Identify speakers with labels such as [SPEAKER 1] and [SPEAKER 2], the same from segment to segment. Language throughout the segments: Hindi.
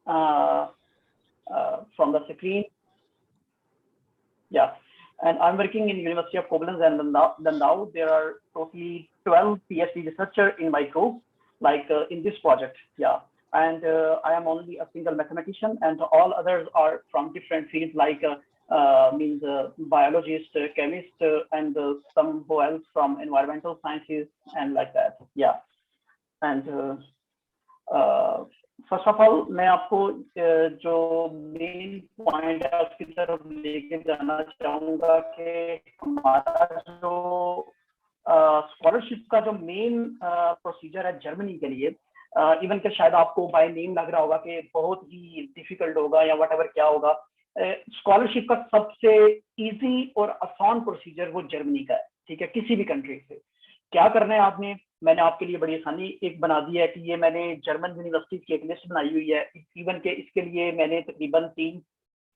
[SPEAKER 1] uh, from the screen. Yeah, and I'm working in University of Koblenz, and now there are totally 12 PhD researchers in my group, like in this project. Yeah, and I am only a single mathematician, and all others are from different fields, like means biologist, chemist, and some who else from environmental sciences and like that. Yeah, and first of all मैं आपको जो मेन पॉइंट है उसकी तरफ लेके जाना चाहूंगा कि हमारा जो स्कॉलरशिप का जो मेन प्रोसीजर है जर्मनी के लिए, इवन के शायद आपको बाय नेम लग रहा होगा कि बहुत ही डिफिकल्ट होगा या वट क्या होगा, स्कॉलरशिप का सबसे इजी और आसान प्रोसीजर वो जर्मनी का है, ठीक है। किसी भी कंट्री से क्या करना है आपने, मैंने आपके लिए बड़ी आसानी एक बना दी है कि ये मैंने जर्मन यूनिवर्सिटीज की एक लिस्ट बनाई हुई है। इवन के इसके लिए मैंने तकरीबन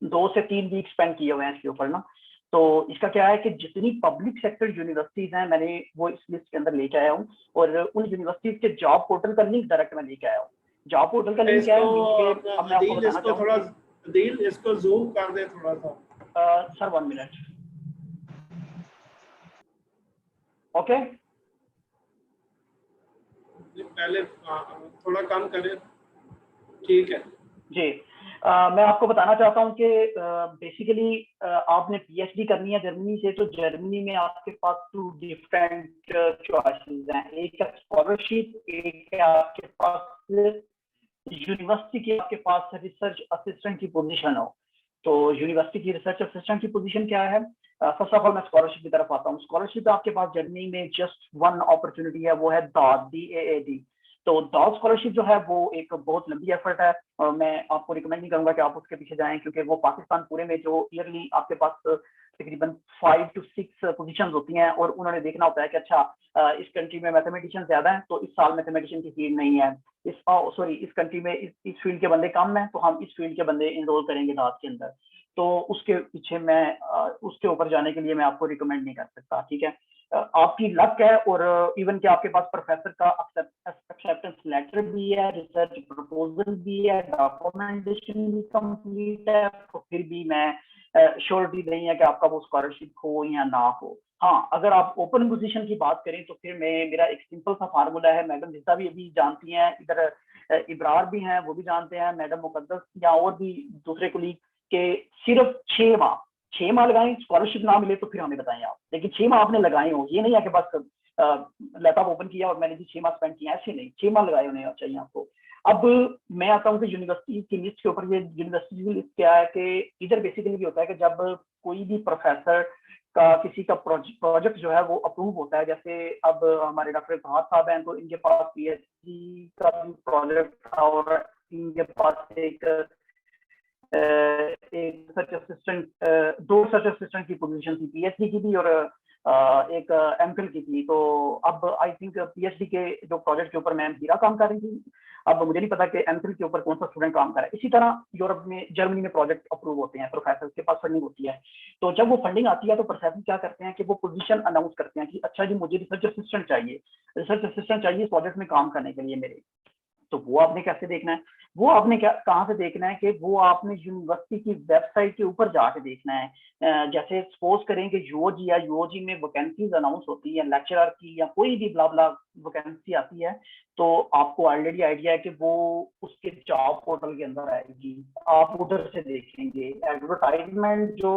[SPEAKER 1] 2 से 3 वीक स्पेंड किए हुए हैं इसके ऊपर ना। तो इसका क्या है कि जितनी पब्लिक सेक्टर यूनिवर्सिटीज हैं मैंने वो इस लिस्ट के अंदर लेके आया हूँ, और उन यूनिवर्सिटीज के जॉब पोर्टल का लिंक डायरेक्ट मैं लेके आया हूँ। जॉब पोर्टल का लिंक क्या है, अब मैं आपको बताना चाहूँगा।
[SPEAKER 2] दिल इसको जूम कर दे थोड़ा सा
[SPEAKER 1] सर 1 मिनट। ओके,
[SPEAKER 2] पहले थोड़ा कम करें, ठीक है
[SPEAKER 1] जी। मैं आपको बताना चाहता हूँ कि बेसिकली आपने पीएचडी करनी है जर्मनी से, तो जर्मनी में आपके पास 2 डिफरेंट चॉइसेस हैं। एक है स्कॉलरशिप, एक है आपके पास यूनिवर्सिटी की आपके पास रिसर्च असिस्टेंट की पोजीशन हो। तो यूनिवर्सिटी की रिसर्च असिस्टेंट की पोजीशन क्या है? फर्स्ट ऑफ ऑल मैं स्कॉलरशिप की तरफ आता हूँ। स्कॉलरशिप आपके पास जर्मनी में जस्ट 1 अपॉर्चुनिटी है, वो है DAAD। तो डॉग स्कॉलरशिप जो है वो एक बहुत लंबी एफर्ट है, और मैं आपको रिकमेंड नहीं करूंगा कि आप उसके पीछे जाएं, क्योंकि वो पाकिस्तान पूरे में जो ईयरली आपके पास तकरीबन 5 to 6 पोजीशंस होती हैं, और उन्होंने देखना होता है कि अच्छा इस कंट्री में मैथमेटिशियन ज्यादा हैं तो इस साल मैथमेटिशियन की फील्ड नहीं है, इस कंट्री में इस फील्ड के बंदे कम हैं तो हम इस फील्ड के बंदे इनरोल करेंगे दाद के अंदर। तो उसके पीछे मैं उसके ऊपर जाने के लिए मैं आपको रिकमेंड नहीं कर सकता, ठीक है। आपकी लक है, और इवन कि आपके पास प्रोफेसर का एक्सेप्टेंस लेटर भी है, रिसर्च प्रपोजल भी है, डॉक्यूमेंटेशन भी कंप्लीट है, तो फिर भी मैं श्योरिटी नहीं है कि आपका वो स्कॉलरशिप हो या ना हो। हाँ, अगर आप ओपन पोजीशन की बात करें तो फिर मेरा एक सिंपल सा फार्मूला है, मैडम जितना भी अभी जानती हैं, इधर इब्रार भी हैं वो भी जानते हैं, मैडम मुकद्दस या और भी दूसरे कुलीग, के सिर्फ 6 माह लगाएं, स्कॉलरशिप ना मिले तो फिर हमें बताएं आप, लेकिन 6 माह आपने लगाए हो। ये नहीं है कि बस लैपटॉप ओपन किया और मैंने जी 6 माह स्पेंड किया, ऐसे नहीं, 6 माह लगाए होने चाहिए आपको। अब मैं आता हूँ कि यूनिवर्सिटी की लिस्ट के ऊपर। ये यूनिवर्सिटी की लिस्ट क्या है कि इधर बेसिकली भी होता है कि जब कोई भी प्रोफेसर का किसी का प्रोजेक्ट जो है वो अप्रूव होता है, जैसे अब हमारे डॉक्टर फहद साहब हैं तो इनके पास पीएचडी का भी प्रोजेक्ट था, और इनके पास एक रिसर्च असिस्टेंट, 2 रिसर्च असिस्टेंट की पोजीशन थी, पीएचडी की भी और एक एमफिल की थी। तो अब आई थिंक पीएचडी के जो प्रोजेक्ट के ऊपर मैम हीरा काम कर रही थी, अब मुझे नहीं पता कि एमफिल के ऊपर कौन सा स्टूडेंट काम कर रहा है। इसी तरह यूरोप में, जर्मनी में प्रोजेक्ट अप्रूव होते हैं, प्रोफेसर के पास फंडिंग होती है, तो जब वो फंडिंग आती है तो प्रोफेसर क्या करते हैं कि वो पोजीशन अनाउंस करते हैं कि अच्छा जी मुझे रिसर्च असिस्टेंट चाहिए, रिसर्च असिस्टेंट चाहिए इस प्रोजेक्ट में काम करने के लिए मेरे। तो वो आपने कैसे देखना है, वो आपने क्या कहाँ से देखना है कि वो आपने यूनिवर्सिटी की वेबसाइट के ऊपर जाके देखना है। जैसे सपोज करें कि यूओजी या यूओजी में वैकेंसीज अनाउंस होती है लेक्चरर की या कोई भी ब्ला ब्ला वैकेंसी आती है, तो आपको ऑलरेडी आइडिया है कि वो उसके जॉब पोर्टल के अंदर आएगी, आप उधर से देखेंगे। एडवर्टाइजमेंट जो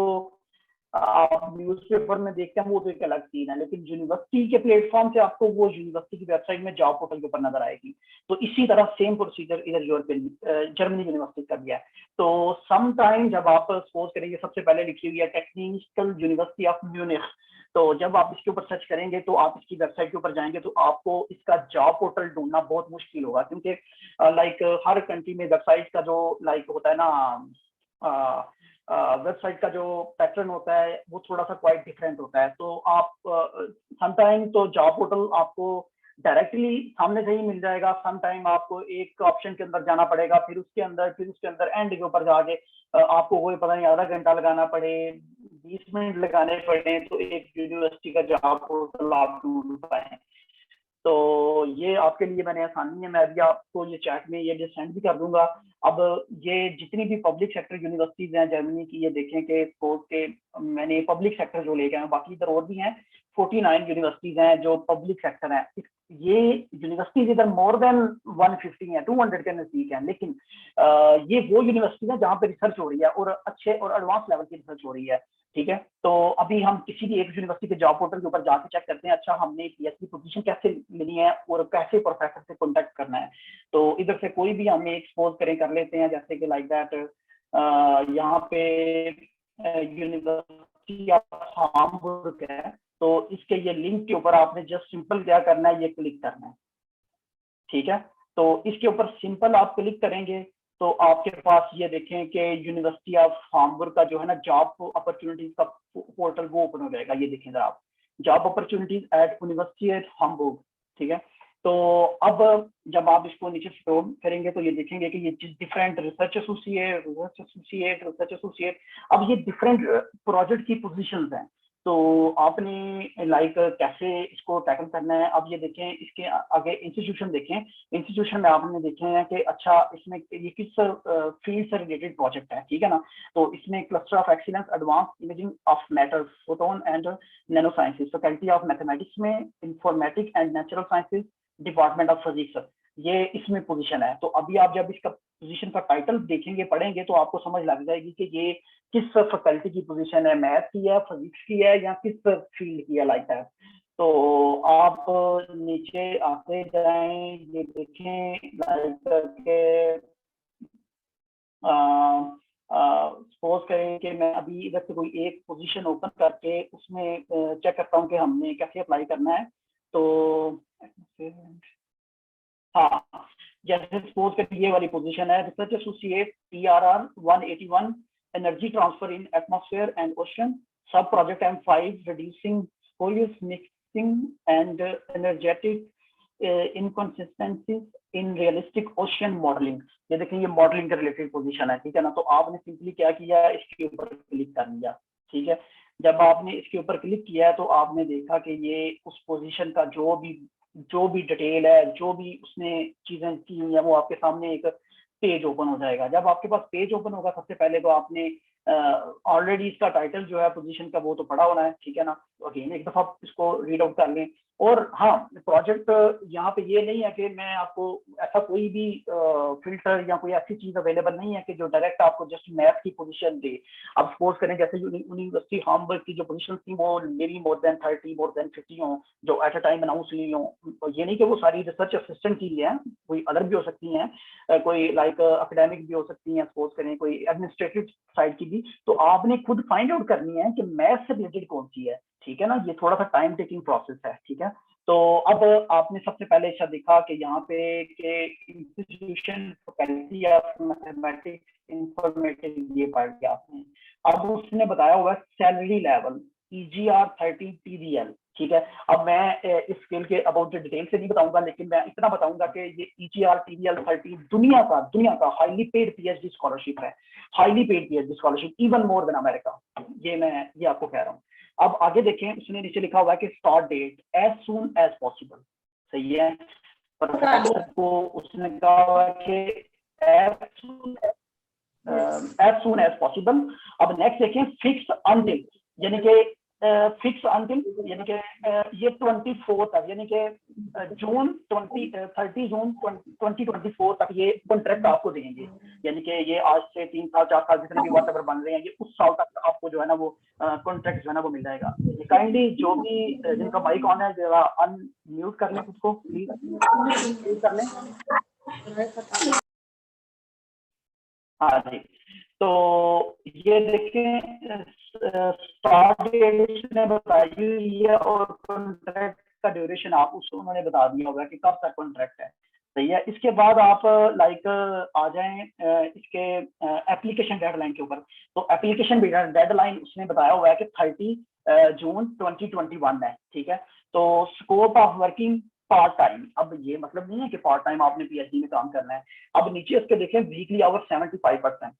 [SPEAKER 1] आप न्यूज़पेपर में देखते हैं वो तो एक अलग सीन है, लेकिन यूनिवर्सिटी के प्लेटफॉर्म से आपको वो यूनिवर्सिटी की वेबसाइट में जॉब पोर्टल के ऊपर नजर आएगी। तो इसी तरह सेम प्रोसीजर इधर यूरोपियन जर्मनी यूनिवर्सिटी का भी है। तो सम टाइम जब आप सपोज करेंगे, सबसे पहले लिखी हुई है टेक्निकल यूनिवर्सिटी ऑफ म्यूनिख, तो जब आप इसके ऊपर सर्च करेंगे तो आप इसकी वेबसाइट के ऊपर जाएंगे तो आपको इसका जॉब पोर्टल ढूंढना बहुत मुश्किल होगा, क्योंकि लाइक हर कंट्री में वेबसाइट का जो लाइक होता है ना, वेबसाइट का जो पैटर्न होता है वो थोड़ा सा क्वाइट डिफरेंट होता है। तो आप समटाइम तो जॉब पोर्टल आपको डायरेक्टली सामने से ही मिल जाएगा, समटाइम आपको एक ऑप्शन के अंदर जाना पड़ेगा, फिर उसके अंदर एंड के ऊपर जाके आपको कोई पता नहीं आधा घंटा लगाना पड़े, 20 मिनट लगाने पड़े, तो एक यूनिवर्सिटी का जॉब पोर्टल आप ढूंढ पाए। तो ये आपके लिए मैंने आसानी है, मैं अभी आपको ये चैट में ये सेंड भी कर दूंगा। अब ये जितनी भी पब्लिक सेक्टर यूनिवर्सिटीज हैं जर्मनी की, ये देखें कि स्पोर्ट के मैंने पब्लिक सेक्टर जो लेके आए, बाकी इधर और भी हैं 49 यूनिवर्सिटीज हैं जो पब्लिक सेक्टर हैं। ये यूनिवर्सिटीज इधर मोर देन 150 है, 200 के नजदीक है, लेकिन ये वो यूनिवर्सिटीज है जहाँ पे रिसर्च हो रही है और अच्छे और एडवांस लेवल की रिसर्च हो रही है। ठीक है, तो अभी हम किसी भी एक यूनिवर्सिटी के जॉब पोर्टल के ऊपर जाके चेक करते हैं, अच्छा हमने पीएचडी पोजीशन कैसे मिली है और कैसे प्रोफेसर से कांटेक्ट करना है। तो इधर से कोई भी हमें एक्सपोज करें कर लेते हैं, जैसे कि लाइक दैट यहाँ पे यूनिवर्सिटी ऑफ हाम्बुर्ग है, तो इसके ये लिंक के ऊपर आपने जस्ट सिंपल क्या करना है, ये क्लिक करना है। ठीक है, तो इसके ऊपर सिंपल आप क्लिक करेंगे तो आपके पास ये देखें कि यूनिवर्सिटी ऑफ हाम्बुर्ग का जो है ना जॉब अपॉर्चुनिटीज का पोर्टल वो ओपन हो जाएगा। ये देखेंगे आप, job opportunities at university at Hamburg. ठीक है, तो अब जब आप इसको नीचे स्क्रॉल करेंगे तो ये देखेंगे कि ये डिफरेंट रिसर्च एसोसिएट, अब ये डिफरेंट प्रोजेक्ट की पोजीशंस हैं। तो आपने लाइक कैसे इसको टैकल करना है। अब ये देखें, इसके आगे इंस्टीट्यूशन देखें, इंस्टीट्यूशन में आपने देखे हैं कि अच्छा इसमें ये किस फील्ड से रिलेटेड प्रोजेक्ट है। ठीक है ना, तो इसमें cluster of excellence advance imaging of matter photon and nano sciences, faculty of mathematics में informatics and natural sciences, department of physics, ये इसमें पोजीशन है। तो अभी आप जब इसका पोजीशन का टाइटल देखेंगे पढ़ेंगे तो आपको समझ लग जाएगी कि ये किस फैकल्टी की पोजीशन है, मैथ की है, फिजिक्स की है, या किस फील्ड की है, लाइक दैट। तो आप नीचे आते जाएं, ये देखें लाइक के सपोज करें कि मैं अभी इधर से कोई एक पोजीशन ओपन करके उसमें चेक करता हूँ कि हमने कैसे अप्लाई करना है। तो हाँ, जैसे सपोज कर ये वाली पोजीशन है research associate PRR 181 energy transfer in atmosphere and ocean, सब project M5 reducing spurious mixing and energetic inconsistencies in realistic ocean modelling. ये देखें, ये मॉडलिंग के रिलेटेड पोजीशन है। ठीक है ना, तो आपने सिंपली क्या किया, इसके ऊपर क्लिक कर लिया। ठीक है, जब आपने इसके ऊपर क्लिक किया है तो आपने देखा कि ये उस पोजीशन का जो भी डिटेल है, जो भी उसने चीजें की हुई है, वो आपके सामने एक पेज ओपन हो जाएगा। जब आपके पास पेज ओपन होगा, सबसे पहले तो आपने ऑलरेडी इसका टाइटल जो है पोजीशन का वो तो पढ़ा होना है। ठीक है ना, तो अगेन एक दफा इसको रीड आउट कर लें। और हाँ, प्रोजेक्ट यहाँ पे ये नहीं है कि मैं आपको ऐसा कोई भी फिल्टर या कोई ऐसी चीज अवेलेबल नहीं है कि जो डायरेक्ट आपको जस्ट मैथ की पोजीशन दे। अब सपोज करें जैसे यूनिवर्सिटी हाम्बुर्ग की जो पोजीशन थी वो मेरी मोर देन 30 मोर देन 50 हो जो एट अ टाइम अनाउंस हुई हो। ये नहीं कि वो सारी रिसर्च असिस्टेंट की है, कोई अदर भी हो सकती हैं, कोई लाइक एकेडमिक भी हो सकती हैं, सपोज करें कोई एडमिनिस्ट्रेटिव साइड की भी। तो आपने खुद फाइंड आउट करनी है कि मैथ से रिलेटेड कौन सी है। ठीक है ना, ये थोड़ा सा टाइम टेकिंग प्रोसेस है। ठीक है, तो अब आपने सबसे पहले ऐसा देखा कि यहाँ पे के institution faculty of mathematics informative ये पढ़ के आपने, अब उसने बताया हुआ सैलरी लेवल EGR 30 TVL। ठीक है, अब मैं इस स्केल के अबाउट डिटेल से नहीं बताऊंगा, लेकिन मैं इतना बताऊंगा कि ये EGR TVL 30 दुनिया का हाईली पेड PhD स्कॉलरशिप है, highly paid PhD scholarship, even more than America. ये आपको कह रहा हूँ। अब आगे देखें, उसने नीचे लिखा हुआ है कि start date as soon as possible. सही है, प्रोफेसर को उसने कहा हुआ है कि एज सून एज पॉसिबल। अब नेक्स्ट देखें, फिक्स अनटिल, यानी कि फिक्स अनटिल यानी कि ये 24 तक, यानी कि जून 30 जून 2024 तक ये कॉन्ट्रैक्ट आपको देंगे। यानी कि ये आज से 3 साल 4 साल जितने भी वाटर बन रहे हैं, ये उस साल तक आपको जो है ना वो कॉन्ट्रैक्ट जो है ना वो मिल जाएगा। काइंडली जो भी जिनका माइक ऑन है जरा अनम्यूट कर लें खुद को, प्लीज कर लें। हाँ जी, तो ये देखें स्टार्ट डेट ने बताई हुई है और कॉन्ट्रैक्ट का ड्यूरेशन आप उसको उन्होंने बता दिया होगा कि कब तक कॉन्ट्रैक्ट है। सही है, इसके बाद आप लाइक आ जाएं इसके एप्लीकेशन डेडलाइन के ऊपर। तो एप्लीकेशन डेडलाइन उसने बताया हुआ है कि 30 जून 2021 है। ठीक है, तो scope of working part time, अब ये मतलब नहीं है कि पार्ट टाइम आपने PhD में काम करना है। अब नीचे इसके देखें वीकली आवर 75%।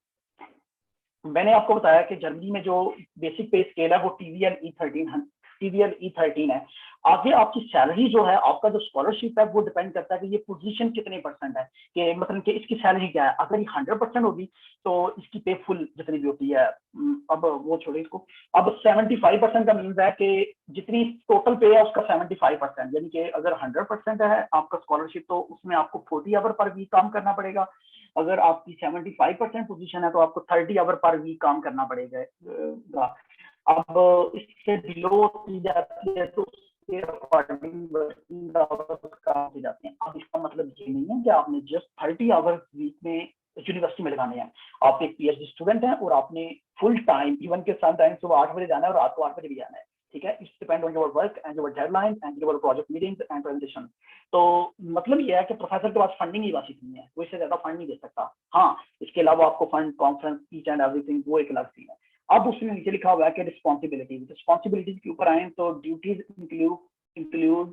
[SPEAKER 1] मैंने आपको बताया कि जर्मनी में जो बेसिक पे स्केल है वो TVL E13 है। आगे आपकी सैलरी जो है, आपका जो स्कॉलरशिप है वो डिपेंड करता है कि ये पोजीशन कितने परसेंट है, कि मतलब कि इसकी सैलरी क्या है। अगर ये 100% होगी तो इसकी पे फुल जितनी भी होती है, अब वो छोड़िए इसको। अब 75% का मीन्स है कि जितनी टोटल पे है उसका 75%, यानी कि अगर 100% है आपका स्कॉलरशिप तो उसमें आपको 40 आवर पर वीक काम करना पड़ेगा। अगर आपकी 75% पोजीशन है तो आपको 30 आवर पर वीक काम करना पड़ेगा। अब इससे बिलो की जाती है तो उसके अकॉर्डिंग वर्किंग आवर्स कम हो जाते हैं। अब इसका मतलब ये नहीं है कि आपने जस्ट 30 आवर्स वीक में यूनिवर्सिटी में लगाने हैं। आप एक पीएचडी स्टूडेंट हैं और आपने फुल टाइम, इवन के समटाइम सुबह 8 बजे जाना है और रात को 8 बजे भी जाना है, ठीक है। It's depend on your work and your deadline and your project meetings and presentation. तो मतलब ये है कि प्रोफेसर के पास फंडिंग ही वासी नहीं है, वो इससे ज्यादा फंड नहीं दे सकता। हाँ, इसके अलावा आपको fund, conference, each and everything, वो एक अलग चीज है। अब उसमें नीचे लिखा हुआ है कि रिस्पॉन्सिबिलिटीज के ऊपर आए तो duties include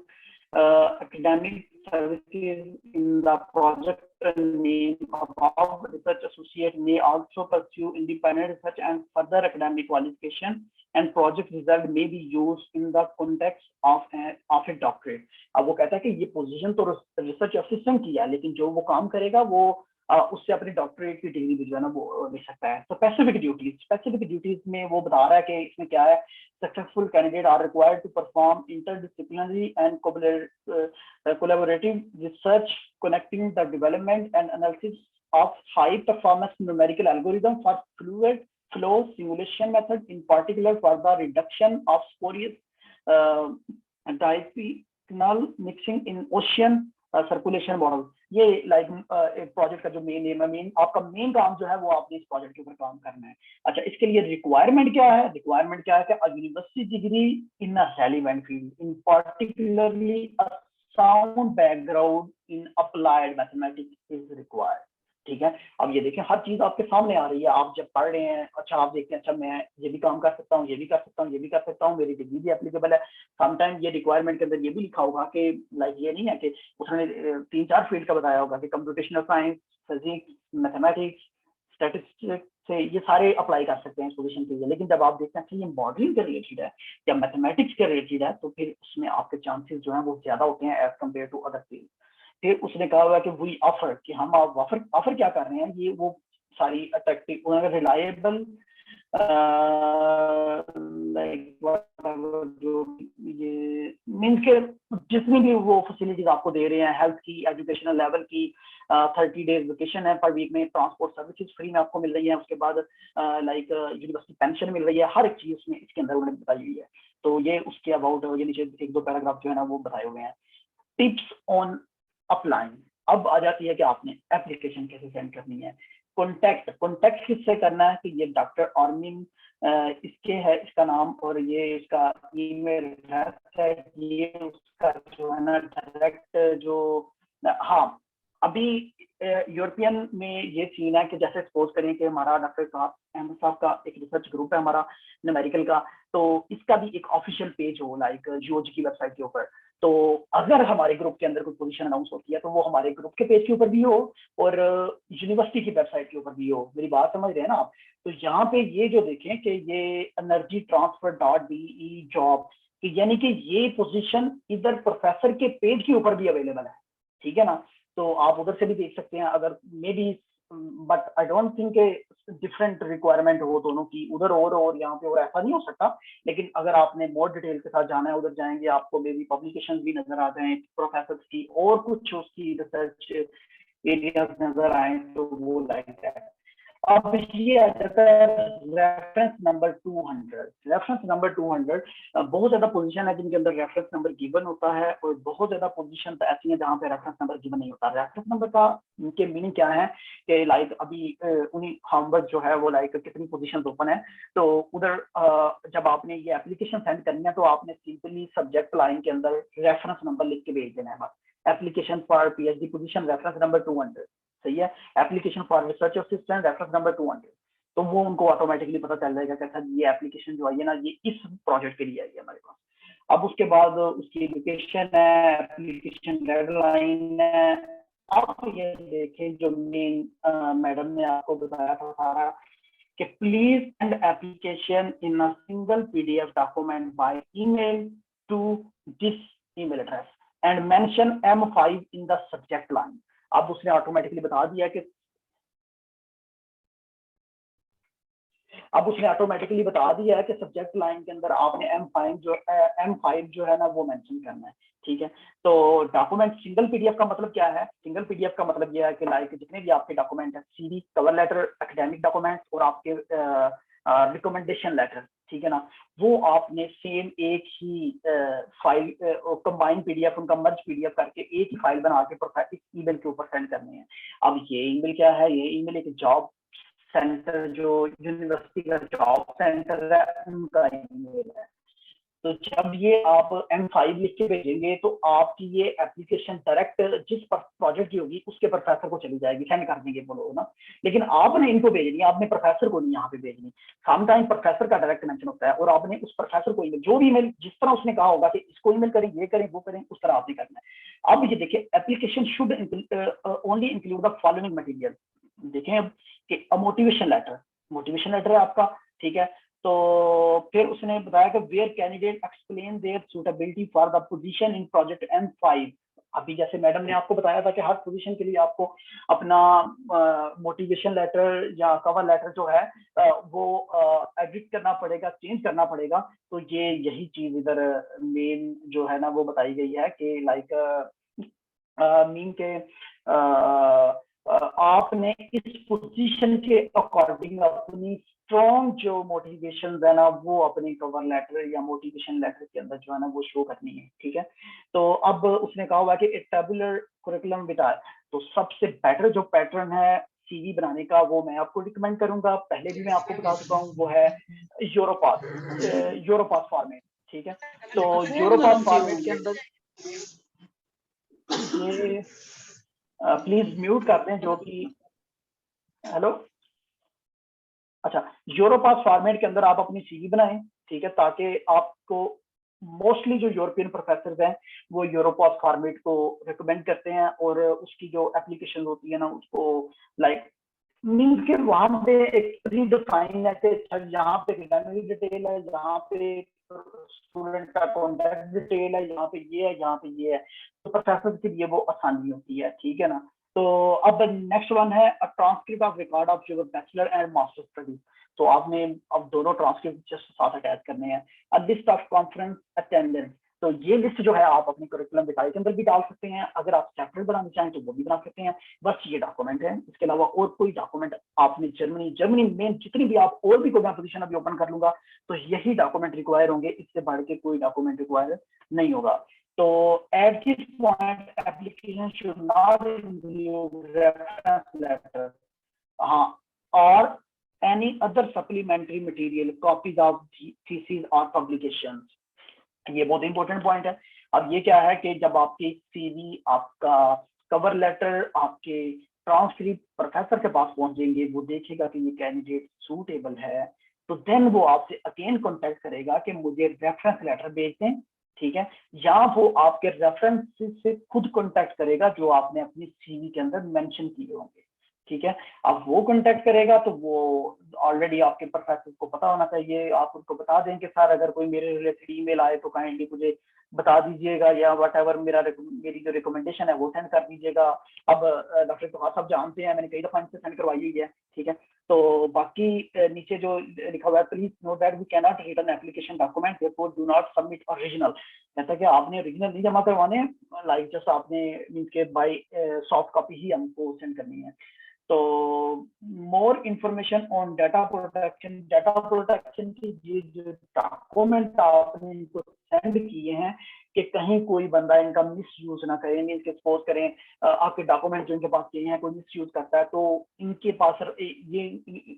[SPEAKER 1] academic services in the project name above. Research associate may also pursue independent research and further academic qualification, and project result may be used in the context of a doctorate. अब वो कहता है कि ये पोजीशन तो रिसर्च असिस्टेंट की है, लेकिन जो वो काम करेगा वो उससे अपनी डॉक्टरेट की डिग्री भी जो है ना वो ले सकता है। तो स्पेसिफिक ड्यूटीज में वो बता रहा है कि इसमें क्या है। Successful candidates are required to perform interdisciplinary and collaborative research connecting the development and analysis of high performance numerical algorithm for fluid flow simulation method, in particular for the reduction of spurious diaphragmal mixing in ocean circulation model. ये लाइक एक प्रोजेक्ट का जो मेन आपका मेन काम जो है वो आपने इस प्रोजेक्ट के ऊपर काम करना है। अच्छा, इसके लिए रिक्वायरमेंट क्या है? रिक्वायरमेंट क्या है कि university degree in a relevant field, in particularly a sound background in applied mathematics is required, ठीक है। अब ये देखें, हर चीज आपके सामने आ रही है, आप जब पढ़ रहे हैं, अच्छा आप देखते हैं, अच्छा मैं ये भी काम कर सकता हूँ, ये भी कर सकता हूँ, ये भी कर सकता हूँ, मेरी डिग्री भी एप्लीकेबल है। समटाइम ये रिक्वायरमेंट के अंदर ये भी लिखा होगा कि लाइक ये नहीं है कि उसने 3-4 फील्ड का बताया होगा कि computational science, physics, mathematics, statistics से ये सारे अप्लाई कर सकते हैं इस पोजीशन के लिए। लेकिन जब आप देखते हैं कि ये मॉडलिंग के रिलेटेड है या मैथमेटिक्स के रिलेटेड है तो फिर उसमें आपके चांसेस जो है वो ज्यादा होते हैं as compare to other field. फिर उसने कहा हुआ कि वी ऑफर, कि हम ऑफर क्या कर रहे हैं, ये वो सारी अट्रैक्टिव, रिलायबल लाइक जो ये मीन्स के जितनी भी वो फैसिलिटीज आपको दे रहे हैं, हेल्थ की, एजुकेशनल लेवल की, 30 डेज वेकेशन है पर वीक में, ट्रांसपोर्ट सर्विसेज फ्री में आपको मिल रही है, उसके बाद लाइक यूनिवर्सिटी पेंशन मिल रही है, हर एक चीज उसमें इसके अंदर उन्होंने बताई हुई है। तो ये उसके अबाउट ये नीचे 1-2 पैराग्राफ जो है ना वो बताए हुए हैं। Tips on applying. अब आ जाती है कि आपने एप्लीकेशन कैसे सेंड करनी है। कॉन्टैक्ट किससे करना है कि ये डॉक्टर आर्मिन इसके है इसका नाम और ये इसका ईमेल है, ये उसका जो है ना डायरेक्ट जो, हाँ अभी यूरोपियन में ये सीन है कि जैसे सपोज करें कि हमारा डॉक्टर अहमद साहब का एक रिसर्च ग्रुप है हमारा न्यूमेरिकल का, तो इसका भी एक ऑफिशियल पेज हो लाइक जियोजी की वेबसाइट के ऊपर। तो अगर हमारे ग्रुप के अंदर कोई पोजीशन अनाउंस होती है तो वो हमारे ग्रुप के पेज के ऊपर भी हो और यूनिवर्सिटी की वेबसाइट के ऊपर भी हो। मेरी बात समझ रहे हैं ना आप? तो यहाँ पे ये जो देखें कि ये एनर्जी ट्रांसफर .de जॉब, यानी कि ये पोजीशन इधर प्रोफेसर के पेज के ऊपर भी अवेलेबल है, ठीक है ना। तो आप उधर से भी देख सकते हैं अगर may be, but I don't think different requirement हो दोनों की, उधर और यहाँ पे और ऐसा नहीं हो सकता। लेकिन अगर आपने मोर डिटेल के साथ जाना है उधर जाएंगे, आपको मे बी पब्लिकेशन भी नजर आ जाए प्रोफेसर की और कुछ उसकी रिसर्च एरियाज नजर आए तो वो लाइक है। अब ये आ जाता है रेफरेंस नंबर 200। रेफरेंस नंबर 200 बहुत ज्यादा पोजीशन है जिनके अंदर रेफरेंस नंबर गिवन होता है और बहुत ज्यादा पोजीशन ऐसी है जहाँ पे रेफरेंस नंबर गिवन नहीं होता। रेफरेंस नंबर का के मीनिंग क्या है कि लाइक अभी उन्हीं हार्वर्ड जो है वो लाइक कितनी पोजीशन ओपन है, तो उधर जब आपने ये एप्लीकेशन सेंड करनी है तो आपने सिंपली सब्जेक्ट लाइन के अंदर रेफरेंस नंबर लिख के भेज देना है बस। Application for PhD position reference number 200, सही है। Application for research assistant reference number 200, तो वो उनको ऑटोमेटिकली पता चल जाएगा कि ये एप्लीकेशन जो आई है ना ये इस प्रोजेक्ट के लिए आई है हमारे पास। अब उसके बाद उसकी एजुकेशन है, एप्लीकेशन डेडलाइन है। आप ये देखें जो मेन मैडम ने आपको बताया था सारा कि please send application in a single PDF document by email to this email address and mention M5 in the subject line। अब उसने ऑटोमेटिकली बता दिया कि सब्जेक्ट लाइन के अंदर आपने M5 जो है ना वो मेंशन करना है, ठीक है। तो डॉक्यूमेंट सिंगल पीडीएफ का मतलब क्या है? सिंगल पीडीएफ का मतलब ये है कि लाइक जितने भी आपके डॉक्यूमेंट है, CV, cover letter, academic documents और आपके रिकमेंडेशन लेटर, ठीक है ना, वो आपने सेम एक ही फाइल कंबाइन पीडीएफ, उनका मर्ज पीडीएफ करके एक ही फाइल बना के इस ईमेल के ऊपर सेंड करने हैं। अब ये ईमेल क्या है? ये ईमेल एक जॉब सेंटर, जो यूनिवर्सिटी का जॉब सेंटर है, उनका ईमेल है। तो जब ये आप M5 लिख के भेजेंगे तो आपकी ये एप्लीकेशन डायरेक्ट जिस प्रोजेक्ट की होगी उसके प्रोफेसर को चली जाएगी, सेंड कर देंगे वो लोग ना। लेकिन आपने इनको भेजनी, आपने प्रोफेसर को नहीं यहाँ पे भेजनी। समटाइम प्रोफेसर का डायरेक्ट मेंशन होता है और आपने उस प्रोफेसर को ईमेल, जो भी ईमेल जिस तरह उसने कहा होगा कि इसको ईमेल करें, ये करें, वो करें, उस तरह आपने करना है। अब ये देखिए, application should only include the following material. देखें अब कि मोटिवेशन लेटर है आपका, ठीक है। तो फिर उसने बताया कि where candidate explain their suitability for the position in project M5। अभी जैसे मैडम ने आपको बताया था कि हर पोजीशन के लिए आपको अपना मोटिवेशन लेटर या कवर लेटर जो है वो एडिट करना पड़ेगा, चेंज करना पड़ेगा। तो ये यही चीज इधर मेन जो है ना वो बताई गई है कि लाइक मीन के आपने इस पोजीशन के अकॉर्डिंग अपनी स्ट्रॉन्ग जो मोटिवेशन है ना वो अपने कवर लेटर या मोटिवेशन लेटर के अंदर जो है ना वो शो करनी है, ठीक है। तो अब उसने कहा हुआ कि टेबुलर कुरिकुलम विटा, तो सबसे बेटर जो पैटर्न है सीवी बनाने का वो मैं आपको रिकमेंड करूंगा। पहले भी मैं आपको बता चुका हूँ, वो है यूरोपास फॉर्मेट, ठीक है। तो यूरोपास फॉर्मेट के अंदर ये प्लीज म्यूट कर दें जो भी, हेलो, अच्छा, यूरोपास फॉर्मेट के अंदर आप अपनी सीवी बनाएं, ठीक है, ताकि आपको मोस्टली जो यूरोपियन प्रोफेसर हैं वो यूरोपास फॉर्मेट को रिकमेंड करते हैं और उसकी जो एप्लीकेशन होती है ना उसको लाइक मीन्स के वहां पे एक प्री डिफाइन है कि यहाँ पे एकेडमिक डिटेल है, यहाँ पे स्टूडेंट का कॉन्टैक्ट डिटेल है, यहाँ पे ये है, यहाँ पे ये है, तो प्रोफेसर के लिए वो आसानी होती है, ठीक है ना। तो अब नेक्स्ट वन है a transcript of record of your bachelor and master study. तो आपने अब दोनों ट्रांसक्रिप्ट जस्ट साथ अटैच करने हैं। A list of conference attendance, तो ये लिस्ट जो है आप अपने करिकुलम विटाए के अंदर भी डाल सकते हैं। अगर आप चैप्टर बनाना चाहें तो वो भी बना सकते हैं। बस ये डॉक्यूमेंट है, इसके अलावा और कोई डॉक्यूमेंट आपने जर्मनी में जितनी भी आप और भी कोई पोजीशन अभी ओपन कर लूंगा तो यही डॉक्यूमेंट रिक्वायर होंगे, इससे बढ़ के कोई डॉक्यूमेंट रिक्वायर नहीं होगा। तो at this point application should not include reference letter, हाँ, और any other supplementary material, copies of thesis और पब्लिकेशंस। ये बहुत इंपॉर्टेंट पॉइंट है। अब ये क्या है कि जब आपकी सीवी, आपका कवर लेटर, आपके ट्रांसक्रिप्ट प्रोफेसर के पास पहुंचेंगे, वो देखेगा कि ये कैंडिडेट सूटेबल है, तो देन वो आपसे अगेन कांटेक्ट करेगा कि मुझे रेफरेंस लेटर भेज दें, ठीक है, या वो आपके रेफरेंस से खुद कांटेक्ट करेगा जो आपने अपनी सीवी के अंदर मेंशन किए होंगे, ठीक है। अब वो कांटेक्ट करेगा तो वो ऑलरेडी आपके प्रोफेसर को पता होना चाहिए, आप उनको बता दें कि सर अगर कोई मेरे रिलेटेड ईमेल आए तो काइंडली मुझे बता दीजिएगा, या व्हाटएवर मेरी जो रिकमेंडेशन है वो सेंड कर दीजिएगा। अब डॉक्टर तो आप जानते हैं, मैंने कई दफा इनसे सेंड करवाई हुई है, ठीक है। तो बाकी नीचे जो लिखा हुआ है, please note that we can not return application document, therefore do not submit original. कहता है कि आपने ओरिजिनल नहीं जमा करवाने, लाइक जस्ट आपने मींस के बाय सॉफ्ट कॉपी ही हमको सेंड करनी है। तो more information on data protection की जो डॉक्यूमेंट आपने इनको सेंड किए हैं कि कहीं कोई बंदा इनका मिस यूज ना करे, इनके सपोज करें आपके डॉक्यूमेंट जो इनके पास चाहिए हैं कोई मिस यूज करता है, तो इनके पास ये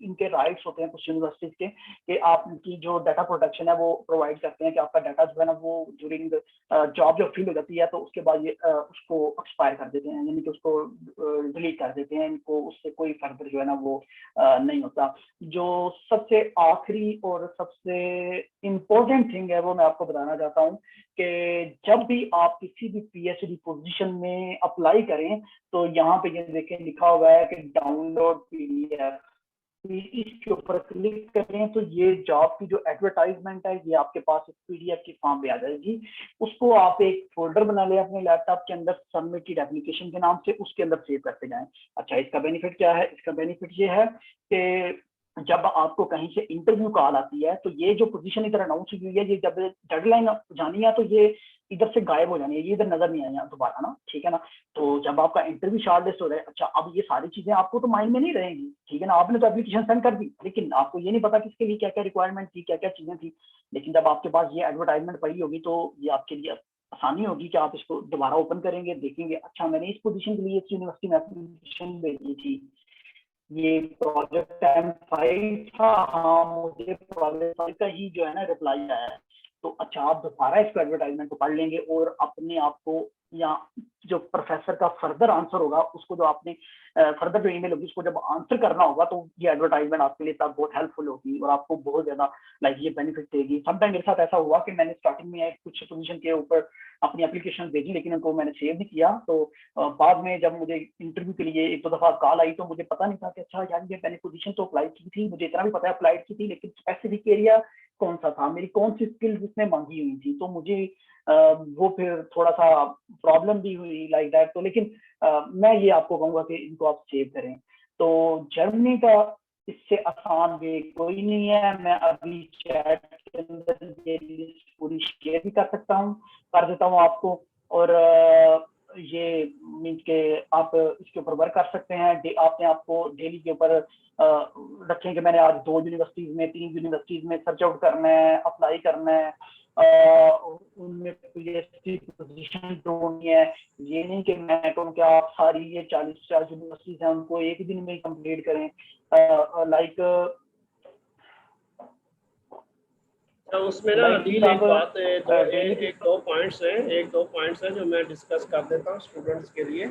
[SPEAKER 1] इनके राइट्स होते हैं कुछ यूनिवर्सिटीज के कि आपकी जो डाटा प्रोटेक्शन है वो प्रोवाइड करते हैं कि आपका डाटा जो है ना वो ड्यूरिंग जॉब जब फिल हो जाती है तो उसके बाद ये उसको एक्सपायर कर देते हैं, यानी कि उसको डिलीट कर देते हैं, इनको उससे कोई फर्दर जो है ना वो नहीं होता। जो सबसे आखिरी और सबसे इम्पोर्टेंट थिंग है वो मैं आपको बताना चाहता हूँ कि जब भी आप किसी भी पीएचडी पोजीशन में अप्लाई करें तो यहाँ पे ये देखें लिखा हुआ है कि डाउनलोड पीडीएफ, इसके ऊपर क्लिक करें तो ये जॉब की जो एडवर्टाइजमेंट है ये आपके पास पीडीएफ की फॉर्म पे आ जाएगी। उसको आप एक फोल्डर बना लें अपने लैपटॉप के अंदर, सबमिटेड एप्लीकेशन के नाम से, उसके अंदर सेव करते जाएं। अच्छा, इसका बेनिफिट क्या है? इसका बेनिफिट ये है कि जब आपको कहीं से इंटरव्यू कॉल आती है तो ये जो पोजीशन इधर अनाउंस हुई है, ये जब डेडलाइन जानी है तो ये इधर से गायब हो जानी है, ये इधर नजर नहीं आएगा दोबारा ना, ठीक है ना। तो जब आपका इंटरव्यू शॉर्टलिस्ट हो रहा है, अच्छा अब ये सारी चीजें आपको तो माइंड में नहीं रहेंगी, ठीक है ना। आपने तो एप्लीकेशन सेंड कर दी, लेकिन आपको ये नहीं पता कि इसके लिए क्या क्या रिक्वायरमेंट थी, क्या क्या चीजें थी। लेकिन जब आपके पास ये एडवर्टाइजमेंट पड़ी होगी तो ये आपके लिए आसानी होगी कि आप इसको दोबारा ओपन करेंगे, देखेंगे अच्छा मैंने इस पोजीशन के लिए इस यूनिवर्सिटी में एप्लीकेशन भेजी थी, ये प्रोजेक्ट M5 था, हाँ मुझे प्रोजेक्ट 5 का ही जो है ना रिप्लाई आया है। तो अच्छा, आप दोबारा इस एडवर्टाइजमेंट को पढ़ लेंगे और अपने आप को, या जो प्रोफेसर का फर्दर आंसर होगा उसको, जो आपने फर्दर जो ईमेल होगी उसको जब आंसर करना होगा, तो ये एडवर्टाइजमेंट आपके लिए तब बहुत हेल्पफुल होगी और आपको बहुत ज्यादा लाइक ये बेनिफिट देगी। समटाइम मेरे साथ ऐसा हुआ कि मैंने स्टार्टिंग में कुछ पोजीशन के ऊपर अपनी एप्लीकेशन भेजी, लेकिन उनको मैंने सेव नहीं किया। तो बाद में जब मुझे इंटरव्यू के लिए एक दो दफा कॉल आई तो मुझे पता नहीं था कि अच्छा यार ये मैंने पोजीशन तो अप्लाई की थी, मुझे इतना भी पता है अप्लाई की थी, लेकिन स्पेसिफिक एरिया कौन सा था, मेरी कौन सी स्किल जिसने मांगी हुई थी, तो मुझे वो फिर थोड़ा सा प्रॉब्लम भी हुई लाइक दैट। तो लेकिन मैं ये आपको कहूंगा कि इनको आप सेव करें। तो जर्मनी का इससे आसान वे कोई नहीं है। मैं अभी चैट के अंदर ये लिस्ट पूरी शेयर भी कर सकता हूँ, कर देता हूँ आपको, और ये मीन्स के आप इसके ऊपर वर्क कर सकते हैं। आपने आपको डेली के ऊपर रखें कि मैंने आज 2 यूनिवर्सिटीज में 3 यूनिवर्सिटीज में सर्च आउट करना है, अप्लाई करना है, उनमें पीएचडी पोजीशन ढूंढनी है। ये नहीं कि मैं कहूँ कि आप सारी ये 40 यूनिवर्सिटीज हैं उनको एक दिन में कंप्लीट करें, लाइक
[SPEAKER 2] तो उसमें ना डील एक बात है, एक दो पॉइंट्स हैं जो मैं डिस्कस कर देता हूँ स्टूडेंट्स के लिए।